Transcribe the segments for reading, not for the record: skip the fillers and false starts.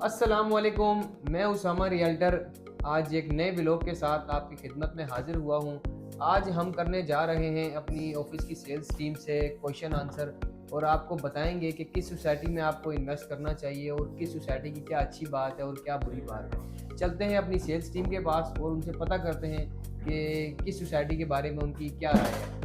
अस्सलामुअलैकुम, मैं उसामा रियल्टर आज एक नए व्लॉग के साथ आपकी खिदमत में हाजिर हुआ हूँ। आज हम करने जा रहे हैं अपनी ऑफिस की सेल्स टीम से क्वेश्चन आंसर और आपको बताएंगे कि किस सोसाइटी में आपको इन्वेस्ट करना चाहिए और किस सोसाइटी की क्या अच्छी बात है और क्या बुरी बात है। चलते हैं अपनी सेल्स टीम के पास और उनसे पता करते हैं कि किस सोसाइटी के बारे में उनकी क्या राय है।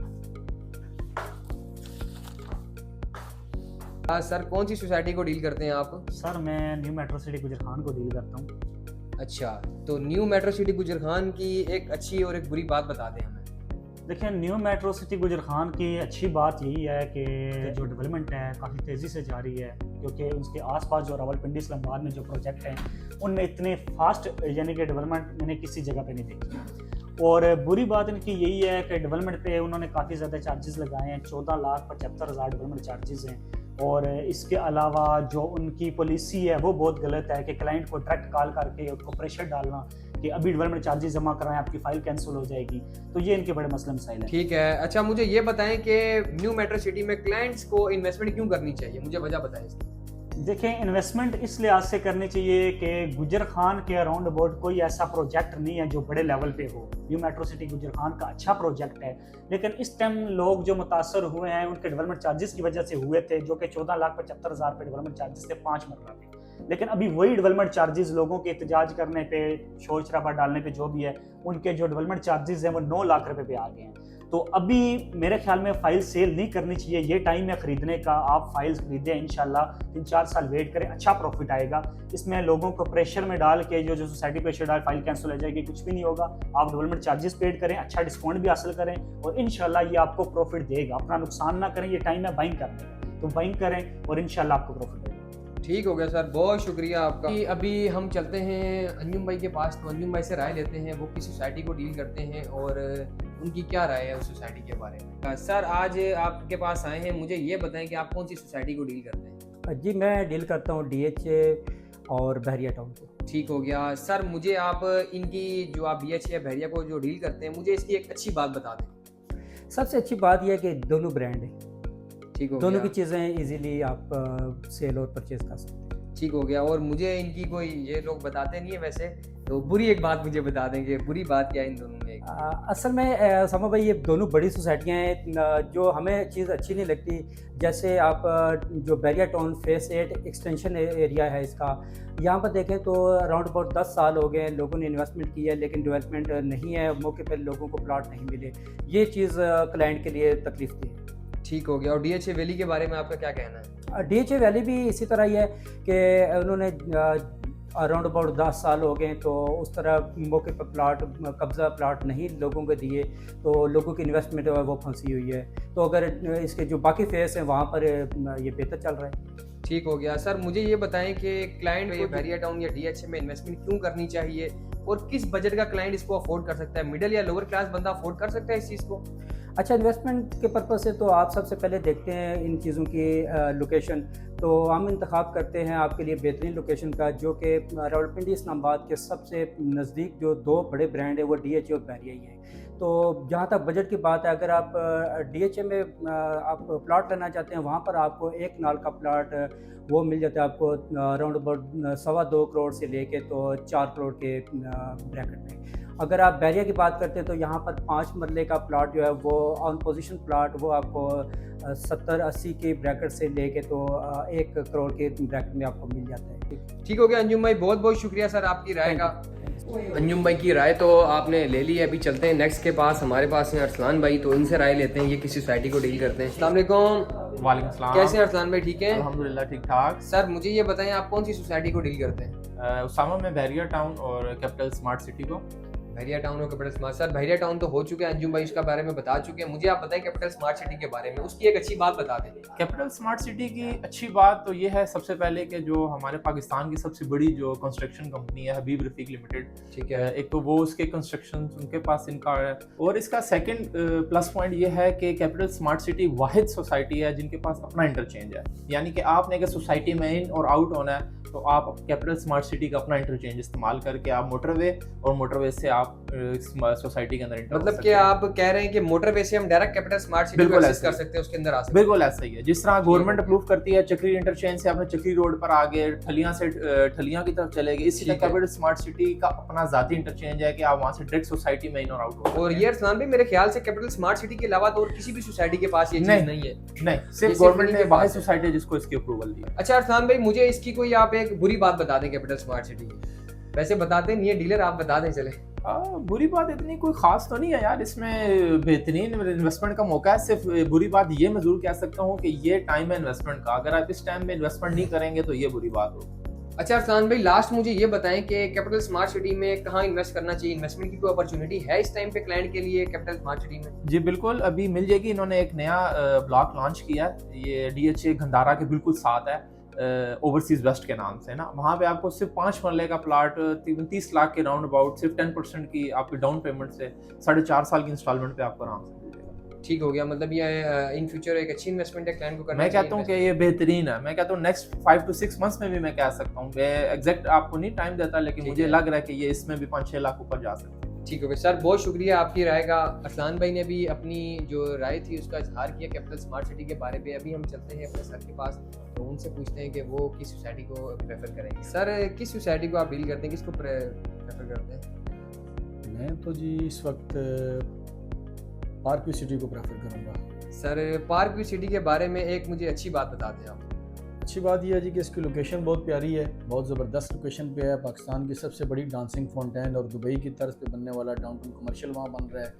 सर, कौन सी सोसाइटी को डील करते हैं आप? सर मैं न्यू मेट्रो सिटी गुजरखान को डील करता हूँ। अच्छा, तो न्यू मेट्रो सिटी गुजरखान की एक अच्छी और एक बुरी बात बता दें हमें। देखिए, न्यू मेट्रो सिटी गुजरखान की अच्छी बात यही है कि जो डेवलपमेंट है काफ़ी तेज़ी से जारी है, क्योंकि उसके आसपास जो रावलपिंडी इस्लामाबाद में जो प्रोजेक्ट हैं उनमें इतने फास्ट यानी कि डेवलपमेंट मैंने किसी जगह पे नहीं देखी। और बुरी बात इनकी यही है कि डेवलपमेंट पे उन्होंने काफ़ी ज़्यादा चार्जेस लगाए हैं, 14,75,000 डेवलपमेंट चार्जेस हैं। और इसके अलावा जो उनकी पॉलिसी है वो बहुत गलत है कि क्लाइंट को डायरेक्ट कॉल करके उसको प्रेशर डालना कि अभी डेवलपमेंट चार्जेस जमा कराएं, आपकी फाइल कैंसिल हो जाएगी। तो ये इनके बड़े मसले मसाइल हैं। ठीक है, अच्छा मुझे ये बताएं कि न्यू मेट्रो सिटी में क्लाइंट्स को इन्वेस्टमेंट क्यों करनी चाहिए, मुझे वजह बताएं इसकी। देखें, इन्वेस्टमेंट इस लिहाज से करनी चाहिए कि गुजर खान के अराउंड अबाउट कोई ऐसा प्रोजेक्ट नहीं है जो बड़े लेवल पे हो। न्यू मेट्रो सिटी गुजर खान का अच्छा प्रोजेक्ट है, लेकिन इस टाइम लोग जो मुतासर हुए हैं उनके डेवलपमेंट चार्जेस की वजह से हुए थे, जो कि 14,75,000 पे डेवलपमेंट चार्जेस थे 5 मरला पे। लेकिन अभी वही डेवलपमेंट चार्जेस लोगों के एहतजाज करने पे, शोर शराबा डालने पे जो भी है, उनके जो डेवलपमेंट चार्जेस हैं वो 9 लाख रुपए पे आ गए हैं। तो अभी मेरे ख्याल में फाइल सेल नहीं करनी चाहिए, ये टाइम है खरीदने का। आप फाइल्स खरीदें, इंशाल्लाह 3-4 साल वेट करें, अच्छा प्रॉफिट आएगा। इसमें लोगों को प्रेशर में डाल के जो सोसाइटी प्रेशर डाल फाइल कैंसिल हो जाएगी, कुछ भी नहीं होगा। आप डेवलपमेंट चार्जेस पेड करें, अच्छा डिस्काउंट भी हासिल करें और इंशाल्लाह ये आपको प्रॉफिट देगा। अपना नुकसान ना करें, ये टाइम है बाइंग करने का, तो बाइंग करें और इंशाल्लाह आपको प्रॉफिट देगा। ठीक हो गया सर, बहुत शुक्रिया आपका। अभी हम चलते हैं अंजुम भाई के पास, तो अंजुम भाई से राय लेते हैं वो किस सोसाइटी को डील करते हैं और उनकी क्या राय है उस सोसाइटी के बारे में। सर, आज आपके पास आए हैं, मुझे ये बताएं कि आप कौन सी सोसाइटी को डील करते हैं। जी, मैं डील करता हूँ DHA और बहरिया टाउन को। ठीक हो गया सर, मुझे आप इनकी जो आप DHA या बहरिया को जो डील करते हैं, मुझे इसकी एक अच्छी बात बता दें। सबसे अच्छी बात यह है कि दोनों ब्रांड हैं, ठीक हो दोनों गया। की चीज़ें इजीली आप सेल और परचेज कर सकते हैं। ठीक हो गया, और मुझे इनकी कोई, ये लोग बताते नहीं है वैसे, तो बुरी एक बात मुझे बता देंगे, बुरी बात क्या है इन दोनों में? असल में समा भाई, ये दोनों बड़ी सोसाइटियाँ हैं। जो हमें चीज़ अच्छी नहीं लगती, जैसे आप जो बहरिया टाउन फेस 8 एक्सटेंशन एरिया है इसका, यहाँ पर देखें तो अराउंड अबाउट 10 साल हो गए, लोगों ने इन्वेस्टमेंट की है लेकिन डेवलपमेंट नहीं है, मौके पर लोगों को प्लॉट नहीं मिले। ये चीज़ क्लाइंट के लिए तकलीफ दी है। ठीक हो गया, और DHA वैली के बारे में आपका क्या कहना है? DHA वैली भी इसी तरह ही है कि उन्होंने अराउंड अबाउट 10 साल हो गए, तो उस तरह मौके पर प्लाट कब्ज़ा प्लाट नहीं लोगों को दिए, तो लोगों की इन्वेस्टमेंट वो फंसी हुई है। तो अगर इसके जो बाकी फेस हैं वहाँ पर ये बेहतर चल रहा है। ठीक हो गया सर, मुझे ये बताएं कि क्लाइंट को बहरिया टाउन या DHA में इन्वेस्टमेंट क्यों करनी चाहिए और किस बजट का क्लाइंट इसको अफोर्ड कर सकता है? मिडिल या लोअर क्लास बंदा अफोर्ड कर सकता है इस चीज़ को? अच्छा, इन्वेस्टमेंट के पर्पज़ से तो आप सबसे पहले देखते हैं इन चीज़ों की लोकेशन। तो हम इंतखाब करते हैं आपके लिए बेहतरीन लोकेशन का, जो कि रावलपिंडी इस्लामाबाद के सबसे नज़दीक जो 2 बड़े ब्रांड है वो DHA और बहरिया ही हैं। तो जहाँ तक बजट की बात है, अगर आप DHA में आप प्लाट लेना चाहते हैं, वहाँ पर आपको 1 नाल का प्लाट वो मिल जाता है आपको अराउंड अबाउट 2.25 करोड़ से लेके तो 4 करोड़ के ब्रैकेट में। अगर आप बहरिया की बात करते हैं तो यहाँ पर 5 मरले का प्लाट जो है वो ऑन पोजीशन प्लाट वो आपको 70-80 के ब्रैकेट से लेके तो 1 करोड़ के ब्रैकेट में आपको मिल जाता है। ठीक हो गया अंजुम भाई, बहुत बहुत शुक्रिया सर आपकी राय का। अंजुम भाई की राय तो आपने ले ली है। अभी चलते हैं नेक्स्ट के पास, हमारे पास हैं अरसलान भाई, तो इनसे राय लेते हैं ये किस सोसाइटी को डील करते हैं। अस्सलाम वालेकुम। वालेकुम सलाम। कैसे हैं अरसलान भाई, ठीक है? अल्हम्दुलिल्लाह ठीक ठाक। सर मुझे ये बताएं आप कौन सी सोसाइटी को डील करते हैं? उसामा में बहरिया टाउन और कैपिटल स्मार्ट सिटी को। बहरिया टाउन और कैपिटल स्मार्ट। सर बहरिया टाउन तो हो चुके हैं, अंजुम भाई उसका बारे में बता चुके हैं, मुझे आप बताएं कैपिटल स्मार्ट सिटी के बारे में, उसकी एक अच्छी बात बता दें। कैपिटल स्मार्ट सिटी की अच्छी बात तो ये है सबसे पहले कि जो हमारे पाकिस्तान की सबसे बड़ी जो कंस्ट्रक्शन कंपनी है हबीब रफीक लिमिटेड, ठीक है, एक तो वो उसके कंस्ट्रक्शन उनके पास इनका है। और इसका सेकंड प्लस पॉइंट ये है कि कैपिटल स्मार्ट सिटी वाहिद सोसाइटी है जिनके पास अपना इंटरचेंज है, यानी कि आपने अगर सोसाइटी में इन और आउट होना है तो आप कैपिटल स्मार्ट सिटी का अपना इंटरचेंज इस्तेमाल करके आप मोटरवे और मोटरवे से आप आप सोसाइटी के अंदर enter हो मतलब सकते कि हैं। आप कह रहे हैं कि मोटरवे से हम डायरेक्ट कैपिटल स्मार्ट सिटी को बिल्कुल एक्सेस ऐसा कर ही। सकते हैं, उसके अंदर आ सकते हैं। बिल्कुल ऐसा ही है, जिस तरह गवर्नमेंट अप्रूव करती है चक्री इंटरचेंज से आपने चक्री रोड पर आगे ठलियां से ठलियां की तरफ चले गए, इसी तरह ठीक है। कैपिटल स्मार्ट सिटी का अपना जाती इंटरचेंज है कि आप वहां से डायरेक्ट सोसाइटी में इन और आउट हो सकते और हैं। ये अरसलान भाई, मेरे ख्याल से कैपिटल स्मार्ट सिटी के अलावा तो और किसी भी सोसाइटी के पास ये चीज नहीं। नहीं है। नहीं, ये सिर्फ सिर्फ गवर्नमेंट इन्हीं ने के वाहिद पास है। सोसाइटी है जिसको इसकी अप्रूवल दी है। अच्छा अरसलान भाई, मुझे इसकी कोई आप एक बुरी बात बता दें कैपिटल स्मार्ट सिटी की। वैसे बताते नहीं है डीलर, आप बता दें चले। बुरी बात इतनी कोई खास तो नहीं है यार, इसमें बेहतरीन इन्वेस्टमेंट का मौका है। सिर्फ बुरी बात ये मैं जरूर कह सकता हूँ कि ये टाइम है इन्वेस्टमेंट का, अगर आप इस टाइम में इन्वेस्टमेंट नहीं करेंगे तो ये बुरी बात होगी। अच्छा अरसलान भाई, लास्ट मुझे ये बताएं कि कैपिटल स्मार्ट सिटी में कहाँ इन्वेस्ट करना चाहिए, इन्वेस्टमेंट की कोई अपॉर्चुनिटी है इस टाइम पे क्लाइंट के लिए कैपिटल स्मार्ट सिटी में? जी बिल्कुल, अभी मिल जाएगी। इन्होंने एक नया ब्लॉक लॉन्च किया है, ये DHA घंडारा के बिल्कुल साथ है, ओवरसीज वेस्ट के नाम से ना। वहाँ पे आपको सिर्फ 5 मरले का प्लाट 30 लाख के राउंड अबाउट सिर्फ 10% की आपकी डाउन पेमेंट से 4.5 साल की इंस्टॉलमेंट पे आपको आराम से मिल जाएगा। ठीक हो गया, मतलब ये इन फ्यूचर एक अच्छी इन्वेस्टमेंट है क्लाइंट को करना मैं चाहिए कहता हूँ कि ये बेहतरीन है। मैं कहता हूँ नेक्स्ट 5 to 6 मंथ्स में भी मैं कह सकता हूँ, मैं एग्जैक्ट आपको नहीं टाइम देता, लेकिन ठीक मुझे है। लग रहा है कि ये इसमें भी 5-6 लाख ऊपर जा सकते हैं। ठीक हो गया सर, बहुत शुक्रिया आपकी राय का। अरसलान भाई ने भी अपनी जो राय थी उसका इजहार किया कैपिटल स्मार्ट सिटी के बारे में। अभी हम चलते हैं अपने सर के पास, तो उनसे पूछते हैं कि वो किस सोसाइटी को प्रेफर करेंगे। सर किस सोसाइटी को आप डील करते हैं, किसको प्रेफर करते हैं? मैं तो जी इस वक्त पार्क व्यू सिटी को प्रेफर करूँगा। सर पार्क व्यू सिटी के बारे में एक मुझे अच्छी बात बता दें आप। अच्छी बात यह है जी कि इसकी लोकेशन बहुत प्यारी है, बहुत ज़बरदस्त लोकेशन पे है। पाकिस्तान की सबसे बड़ी डांसिंग फाउंटेन और दुबई की तर्ज पे बनने वाला डाउनटाउन कमर्शियल वहाँ बन रहा है,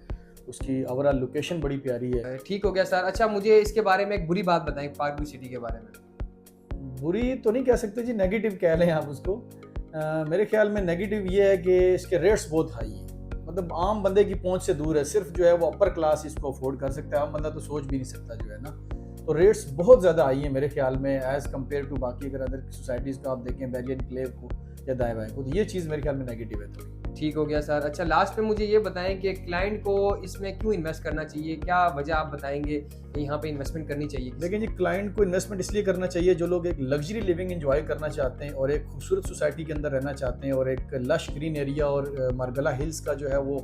उसकी ओवरऑल लोकेशन बड़ी प्यारी है। ठीक हो गया सर। अच्छा मुझे इसके बारे में एक बुरी बात बताएं पार्क व्यू सिटी के बारे में। बुरी तो नहीं कह सकते जी, नेगेटिव कह लें आप उसको। मेरे ख्याल में नेगेटिव ये है कि इसके रेट्स बहुत हाई हैं, मतलब आम बंदे की पहुंच से दूर है। सिर्फ जो है वो अपर क्लास इसको अफोर्ड कर सकता है, आम बंदा तो सोच भी नहीं सकता जो है ना। तो रेट्स बहुत ज़्यादा हाई हैं मेरे ख्याल में एज़ कम्पेयर टू बाकी अगर अदर सोसाइटीज़ का आप देखें, बैरियर क्लेव को या दाएं बाएं को, तो ये चीज़ मेरे ख्याल में नेगेटिव है थोड़ी। ठीक हो गया सर। अच्छा लास्ट में मुझे ये बताएं कि क्लाइंट को इसमें क्यों इन्वेस्ट करना चाहिए, क्या वजह आप बताएंगे कि यहाँ पे इन्वेस्टमेंट करनी चाहिए? लेकिन जी क्लाइंट को इन्वेस्टमेंट इसलिए करना चाहिए जो लोग एक लग्जरी लिविंग एंजॉय करना चाहते हैं और एक खूबसूरत सोसाइटी के अंदर रहना चाहते हैं और एक लश ग्रीन एरिया और मारगला हिल्स का जो है वो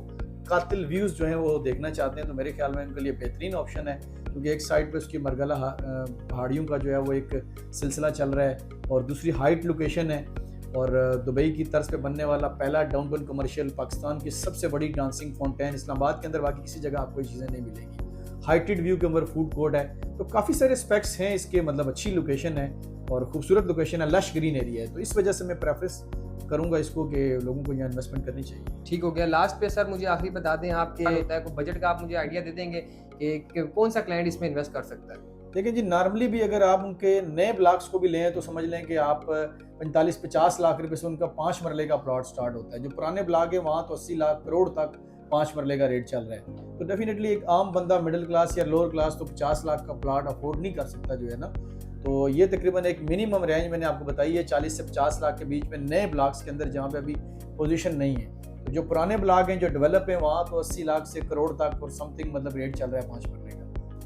कातिल व्यूज़ जो हैं वो देखना चाहते हैं, तो मेरे ख्याल में उनके लिए बेहतरीन ऑप्शन है। क्योंकि एक साइड पे उसकी मरगला पहाड़ियों का जो है वो एक सिलसिला चल रहा है और दूसरी हाइट लोकेशन है और दुबई की तर्ज पे बनने वाला पहला डाउनटाउन कमर्शियल, पाकिस्तान की सबसे बड़ी डांसिंग फाउंटेन, इस्लामाबाद के अंदर बाकी किसी जगह आपको ये चीज़ें नहीं मिलेंगी। हाइटेड व्यू के ऊपर फूड कोर्ट है, तो काफ़ी सारे स्पेक्ट्स हैं इसके, मतलब अच्छी लोकेशन है और खूबसूरत लोकेशन है, लश ग्रीन एरिया है, तो इस वजह से मैं प्रेफरेंस करूंगा इसको कि लोगों को यहाँ इन्वेस्टमेंट करनी चाहिए। ठीक हो गया। लास्ट पे सर मुझे आखिरी बता दें आपके होता है कोई बजट का, आप मुझे आइडिया दे देंगे कि कौन सा क्लाइंट इसमें इन्वेस्ट कर सकता है? लेकिन जी नॉर्मली भी अगर आप उनके नए ब्लॉक्स को भी लें तो समझ लें कि आप 45-50 लाख रुपए से उनका 5 मरले का प्लॉट स्टार्ट होता है। जो पुराने ब्लॉक है वहाँ तो 80 लाख करोड़ तक 5 मरले का रेट चल रहा है। तो डेफिनेटली एक आम बंदा मिडिल क्लास या लोअर क्लास तो 50 लाख का प्लॉट अफोर्ड नहीं कर सकता जो है ना। तो ये तकरीबन एक मिनिमम रेंज मैंने आपको बताई है 40 से 50 लाख के बीच में नए ब्लॉक्स के अंदर जहाँ पे अभी पोजीशन नहीं है। तो जो पुराने ब्लॉक हैं जो डेवलप हैं वहाँ तो 80 लाख से करोड़ तक और समथिंग मतलब रेट चल रहा है 5 मरले का।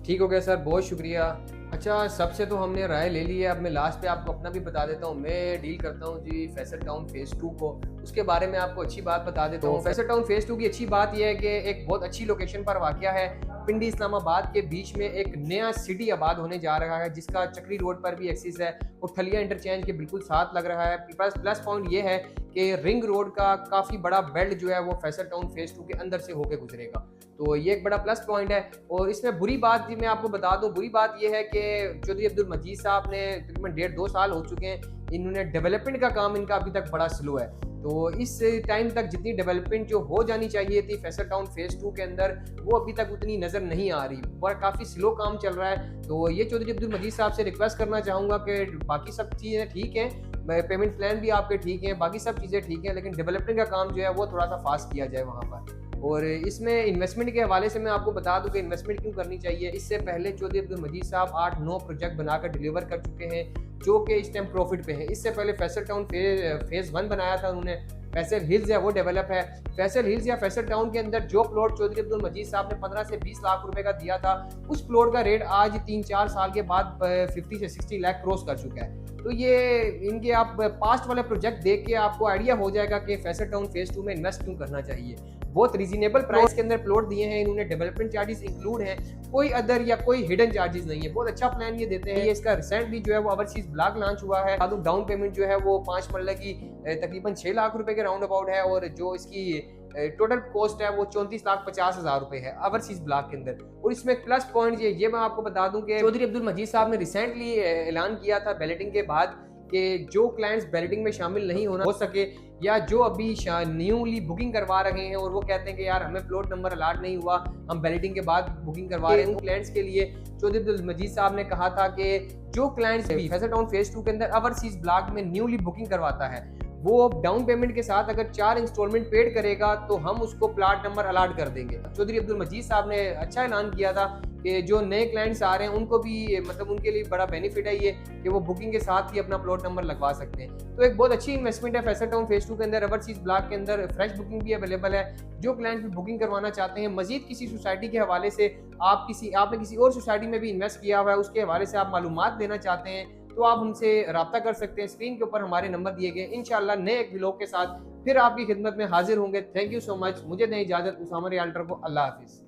ठीक हो गया सर, बहुत शुक्रिया। अच्छा सबसे तो हमने राय ले ली है, अब मैं लास्ट पे आपको अपना भी बता देता हूँ। मैं डील करता हूँ जी फैसल टाउन फेज़ 2 को, उसके बारे में आपको अच्छी बात बता देता हूँ। फैसल टाउन फेज़ 2 की अच्छी बात यह है कि एक बहुत अच्छी लोकेशन पर वाक़या है। पिंडी इस्लामाबाद के बीच में एक नया सिटी आबाद होने जा रहा है जिसका चक्री रोड पर भी एक्सेस है और ठलिया इंटरचेंज के बिल्कुल साथ लग रहा है। प्लस पॉइंट ये है कि रिंग रोड का काफ़ी बड़ा बेल्ट जो है वो फैसल टाउन फेज़ 2 के अंदर से होकर गुजरेगा, तो ये एक बड़ा प्लस पॉइंट है। और इसमें बुरी बात जी मैं आपको बता दूं, बुरी बात ये है कि चौधरी अब्दुल मजीद साहब ने तकरीबन 1.5-2 साल हो चुके हैं, इन्होंने डेवलपमेंट का काम इनका अभी तक बड़ा स्लो है। तो इस टाइम तक जितनी डेवलपमेंट जो हो जानी चाहिए थी फैसल टाउन फेज़ 2 के अंदर वो अभी तक उतनी नज़र नहीं आ रही और काफ़ी स्लो काम चल रहा है। तो ये चौधरी अब्दुल मजीद साहब से रिक्वेस्ट करना चाहूँगा कि बाकी सब चीज़ें ठीक हैं, पेमेंट प्लान भी आपके ठीक हैं, बाकी सब चीज़ें ठीक हैं, लेकिन डेवलपमेंट का काम जो है वो थोड़ा सा फास्ट किया जाए वहाँ पर। और इसमें इन्वेस्टमेंट के हवाले से मैं आपको बता दूं कि इन्वेस्टमेंट क्यों करनी चाहिए। इससे पहले चौधरी अब्दुल मजीद साहब 8-9 प्रोजेक्ट बनाकर डिलीवर कर चुके हैं जो कि इस टाइम प्रॉफिट पे है। इससे पहले फैसल टाउन फेज़ 1 बनाया था उन्होंने, फैसल हिल्स है वो डेवलप है। फैसल हिल्स या फैसल टाउन के अंदर जो प्लॉट चौधरी अब्दुल मजीद साहब ने 15 से 20 लाख रुपए का दिया था, उस प्लॉट का रेट आज 3-4 साल के बाद 50 से 60 लाख क्रॉस कर चुका है। तो ये इनके आप पास्ट वाले प्रोजेक्ट देख के आपको आइडिया हो जाएगा कि फैसल टाउन फेज़ 2 में इन्वेस्ट क्यों करना चाहिए। बहुत रीजनेबल प्राइस के अंदर प्लॉट दिए हैं इन्होंने, डेवलपमेंट चार्जेस इंक्लूड हैं, कोई अदर या कोई हिडन चार्जेस नहीं है, बहुत अच्छा प्लान ये देते हैं। ये इसका रिसेंटली जो है वो ओवरसीज ब्लॉक लॉन्च हुआ है। डाउन पेमेंट जो है वो 5 मरले की तकरीबन 6 लाख रुपए के राउंड अबाउट है, और जो इसकी टोटल कॉस्ट है वो 34,50,000 रुपए है ओवरसीज ब्लॉक के अंदर। और इसमें प्लस पॉइंट ये मैं आपको बता दूं कि चौधरी अब्दुल मजीद साहब ने रिसेंटली ऐलान किया था बैलेटिंग के बाद कि जो क्लाइंट्स बैलेटिंग में शामिल नहीं होना हो सके, या जो अभी न्यूली बुकिंग करवा रहे हैं और वो कहते हैं कि यार हमें प्लॉट नंबर अलाट नहीं हुआ, हम बैलेटिंग के बाद बुकिंग करवा रहे हैं, उन क्लाइंट्स के लिए चौधरी अब्दुल मजीद साहब ने कहा था कि जो क्लाइंट्स भी फैसल टाउन फेज 2 के अंदर ओवरसीज ब्लॉक में न्यूली बुकिंग करवाता है, वो डाउन पेमेंट के साथ अगर 4 इंस्टॉलमेंट पेड करेगा तो हम उसको प्लाट नंबर अलाट कर देंगे। चौधरी अब्दुल मजीद साहब ने अच्छा ऐलान किया था कि जो नए क्लाइंट्स आ रहे हैं उनको भी मतलब उनके लिए बड़ा बेनिफिट है ये कि वो बुकिंग के साथ ही अपना प्लॉट नंबर लगवा सकते हैं। तो एक बहुत अच्छी इन्वेस्टमेंट है फैसल टाउन फेज 2 के अंदर। ओवरसीज ब्लॉक के अंदर फ्रेश बुकिंग भी अवेलेबल है। जो क्लाइंट भी बुकिंग करवाना चाहते हैं, मजीद किसी सोसाइटी के हवाले से आपने किसी और सोसाइटी में भी इन्वेस्ट किया हुआ है, उसके हवाले से आप मालूमात देना चाहते हैं तो आप हमसे रब्ता कर सकते हैं। स्क्रीन के ऊपर हमारे नंबर दिए गए। इंशाल्लाह नए एक व्लॉग के साथ फिर आपकी खिदमत में हाजिर होंगे। Thank you so much. मुझे दें इजाजत। उसामा रियल्टर को अल्लाह हाफिज।